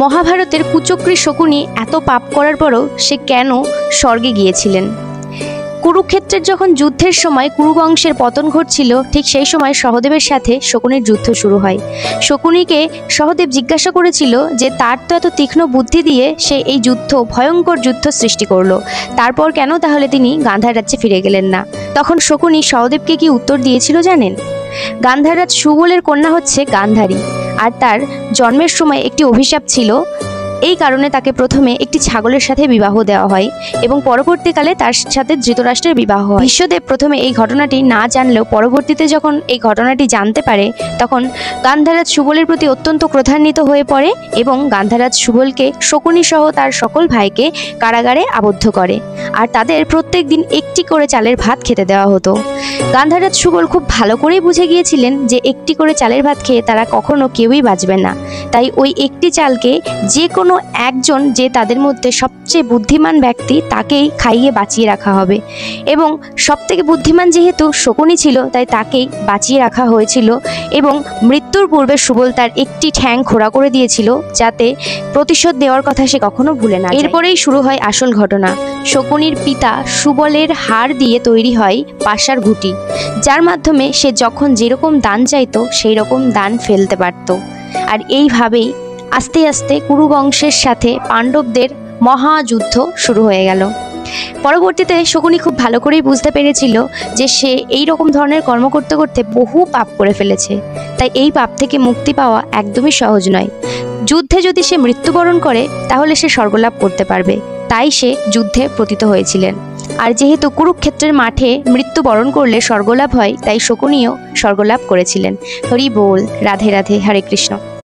মহাভারতের কুচক্রী শকুনি এত পাপ করার পরও সে কেন স্বর্গে গিয়েছিলেন? কুরুক্ষেত্রের যখন যুদ্ধের সময় কুরুবংশের পতন ঘটছিল, ঠিক সেই সময় সহদেবের সাথে শকুনির যুদ্ধ শুরু হয়। শকুনিকে সহদেব জিজ্ঞাসা করেছিল যে তার তো এত তীক্ষ্ণ বুদ্ধি দিয়ে সে এই ভয়ঙ্কর যুদ্ধ সৃষ্টি করলো, তারপর কেন তাহলে তিনি গান্ধার রাজ্যে ফিরে গেলেন না? তখন শকুনি সহদেবকে কি উত্তর দিয়েছিল জানেন? গান্ধাররাজ সুবলের কন্যা হচ্ছে গান্ধারী, আর তার জন্মের সময় একটি অভিশাপ ছিল। এই কারণে তাকে প্রথমে একটি ছাগলের সাথে বিবাহ দেওয়া হয় এবং পরবর্তীকালে তার সাথে ধৃতরাষ্ট্রের বিবাহ হয়। ভীষ্মদেব প্রথমে এই ঘটনাটি না জানলেও পরবর্তীতে যখন এই ঘটনাটি জানতে পারে, তখন গান্ধাররাজ সুবলের প্রতি অত্যন্ত ক্রোধান্বিত হয়ে পড়ে এবং গান্ধাররাজ সুবলকে শকুনি সহ তার সকল ভাইকে কারাগারে আবদ্ধ করে, আর তাদের প্রত্যেক দিন একটি করে চালের ভাত খেতে দেওয়া হতো। গান্ধাররাজ সুবল খুব ভালো করেই বুঝে গিয়েছিলেন যে একটি করে চালের ভাত খেয়ে তারা কখনো কেউই বাঁচবে না, তাই ওই একটি চালকে যে কোনো একজন, যে তাদের মধ্যে সবচেয়ে বুদ্ধিমান ব্যক্তি, তাকেই খাইয়ে বাঁচিয়ে রাখা হবে। এবং সবথেকে বুদ্ধিমান যেহেতু শকুনি ছিল, তাই তাকেই বাঁচিয়ে রাখা হয়েছিল এবং মৃত্যুর পূর্বে সুবল তার একটি ঠ্যাং খোড়া করে দিয়েছিল, যাতে প্রতিশোধ দেওয়ার কথা সে কখনো ভুলে না যায়। এরপরেই শুরু হয় আসল ঘটনা। শকুনির পিতা সুবলের হাড় দিয়ে তৈরি হয় পাশার ঘুঁটি, যার মাধ্যমে সে যখন যেরকম দান চাইতো সেই রকম দান ফেলতে পারত। আর এইভাবেই আস্তে আস্তে কুরুবংশের সাথে পাণ্ডবদের মহাযুদ্ধ শুরু হয়ে গেল। পরবর্তীতে শকুনি খুব ভালো করেই বুঝতে পেরেছিল যে সে এই রকম ধরনের কর্ম করতে করতে বহু পাপ করে ফেলেছে, তাই এই পাপ থেকে মুক্তি পাওয়া একদমই সহজ নয়। যুদ্ধে যদি সে মৃত্যুবরণ করে তাহলে সে স্বর্গলাভ করতে পারবে, তাই সে যুদ্ধে পতিত হয়েছিলেন। আর যেহেতু কুরুক্ষেত্রের মাঠে মৃত্যুবরণ করলে স্বর্গলাভ হয়, তাই শকুনিও স্বর্গলাভ করেছিলেন। হরি বল, রাধে রাধে, হরে কৃষ্ণ।